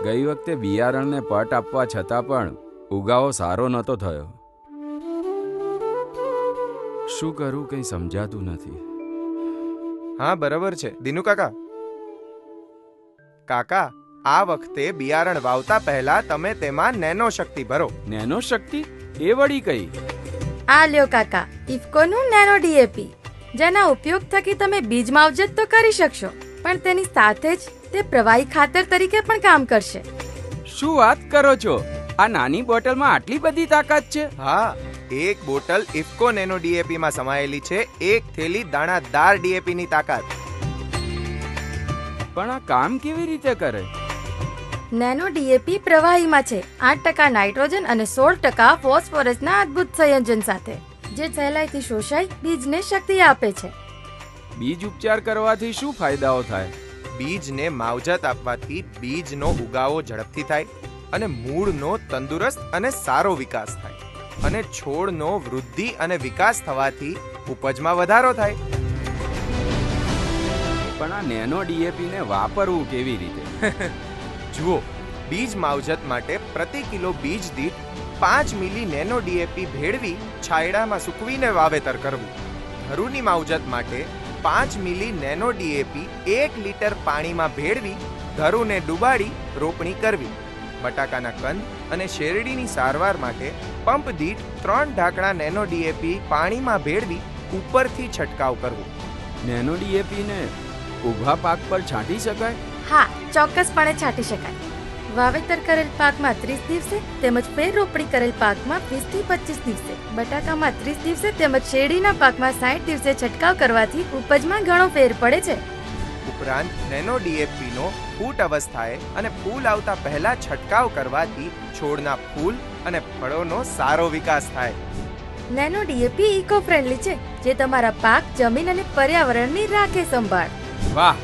ગઈ વખતે બિયારણને પટ આપવા છતાં પણ ઉગાવો સારો નહોતો થયો. શું કરું કંઈ સમજાતું નથી. હા બરાબર છે દિનુ કાકા. કાકા, આ વખતે બિયારણ વાવતા પહેલા તમે તેમાં નેનો શક્તિ ભરો. નેનો શક્તિ એ વળી કઈ? આ લ્યો કાકા, ઇફકોનું નેનો ડીએપી, જેના ઉપયોગ થકી તમે બીજ માવજત તો કરી શકશો, પણ તેની સાથે જ તે પ્રવાહી ખાતર તરીકે પણ કામ કરશે. શું વાત કરો છો? આ નાની બોટલમાં આટલી બધી તાકાત છે? હા, એક બોટલ ઇફકો નેનો ડીએપી માં સમાયેલી છે. એક થેલી દાણાદાર ડીએપી ની તાકાત. પણ આ કામ કેવી રીતે કરે? નેનો ડીએપી પ્રવાહીમાં છે, 8% નાઇટ્રોજન અને 16% ફોસ્ફરસના અદ્ભુત સંયોજન સાથે, જે સહેલાઈથી શોષાઈ બીજને શક્તિ આપે છે. બીજ ઉપચાર કરવાથી શું ફાયદાઓ થાય? બીજને માવજત આપવાથી બીજનો ઉગાવો ઝડપથી થાય અને મૂળનો તંદુરસ્ત અને સારો વિકાસ થાય, અને છોડનો વૃદ્ધિ અને વિકાસ થવાથી ઉપજમાં વધારો થાય. પણ આ નેનો ડીએપી ને વાપરવું કેવી રીતે? જુઓ, બીજ માવજત માટે પ્રતિ કિલો બીજ દીઠ 5 મિલી નેનો ડીએપી ભેળવી છાંયડામાં સૂકવીને વાવેતર કરવું. ધરુની માવજત માટે 5 મિલી નેનો ડીએપી 1 લીટર પાણીમાં ભેળવી ધરુને ડુબાડી રોપણી કરવી. બટાકાના કંદ અને શેરડીની સારવાર માટે પંપ દીઠ 3 ઢાંકણા નેનો ડીએપી પાણીમાં ભેળવી ઉપરથી છંટકાવ કરવો. નેનો ડીએપી ને ઊભા પાક પર છાંટી શકાય? હા, ચોક્કસપણે છાંટી શકાય. વાવેતર કરેલ પાકમાં 30 દિવસે તેમજ ફેર રોપણી કરેલ પાકમાં 20 થી 25 દિવસે, બટાકામાં 30 દિવસે તેમજ શેરડીના પાકમાં 60 દિવસે છંટકાવ કરવાથી ઉપજમાં ઘણો ફેર પડે છે. ઉપરાંત નેનો ડીએપી નો ફૂટ અવસ્થાએ અને ફૂલ આવતા પહેલા છંટકાવ કરવાથી છોડના ફૂલ અને ફળોનો સારો વિકાસ થાય. નેનો ડીએપી ઇકો ફ્રેન્ડલી છે, જે તમારા પાક, જમીન અને પર્યાવરણની રાખે સંભાળ. વાહ!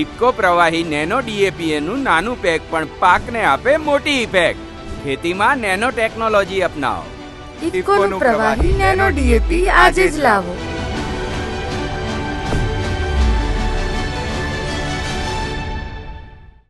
ઇકો પ્રવાહી નેનો ડીએપી નું નાનું પેક પણ પાકને આપે મોટી ઇફેક્ટ. ખેતીમાં નેનો ટેકનોલોજી અપનાવો. ઇફકોનું પ્રવાહી નેનો ડીએપી આજે જ લાવો.